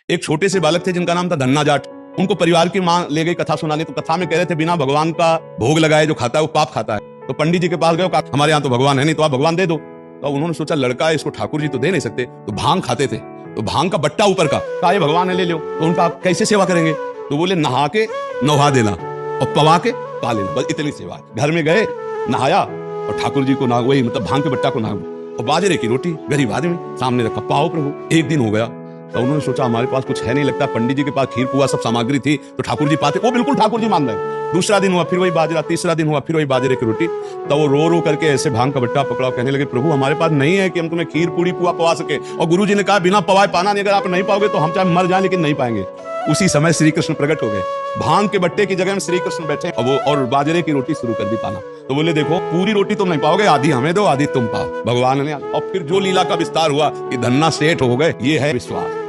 एक छोटे से बालक थे जिनका नाम था धन्ना जाट। उनको परिवार की माँ ले गई कथा सुनाने, तो कथा में कह रहे थे बिना भगवान का भोग लगाए जो खाता है वो पाप खाता है। तो पंडित जी के पास गए, हमारे यहाँ तो भगवान है नहीं, तो आप भगवान दे दो। तो उन्होंने सोचा लड़का है, इसको ठाकुर जी तो दे नहीं सकते, तो भांग खाते थे, तो भांग का बट्टा ऊपर का, कहा ये भगवान है ले लो। तो उनका आप कैसे सेवा करेंगे? तो बोले नहा के नहा देना और पवा के पा लेना, बस इतनी सेवा। घर में गए, नहाया और ठाकुर जी को ना वही मतलब भांग के बट्टा को ना, और बाजरे की रोटी गरीब आदमी सामने रखा, पाओ प्रभु। एक दिन हो गया तो उन्होंने सोचा हमारे पास कुछ है नहीं, लगता पंडित जी के पास खीर पुआ सब सामग्री थी तो ठाकुर जी पाते, वो बिल्कुल ठाकुर जी मान रहे। दूसरा दिन हुआ फिर वही बाजरा, तीसरा दिन हुआ फिर वही बाजरे की रोटी। तो वो रो रो करके ऐसे भांग का बट्टा पकड़ा, कहने लगे प्रभु हमारे पास नहीं है कि हम तुम्हें खीर पूरी पुआ पवा सके। और गुरु जी ने कहा बिना पवाए पाना नहीं, अगर आप नहीं पाओगे तो हम चाहे मर जाए लेकिन नहीं पाएंगे। उसी समय श्री कृष्ण प्रकट हो गए, भांग के बट्टे की जगह में श्री कृष्ण बैठे और बाजरे की रोटी शुरू कर दी पाना। तो बोले देखो पूरी रोटी तुम नहीं पाओगे, आधी हमें दो आधी तुम पाओ। भगवान ने, और फिर जो लीला का विस्तार हुआ कि धन्ना सेठ हो गए। ये है विश्वास।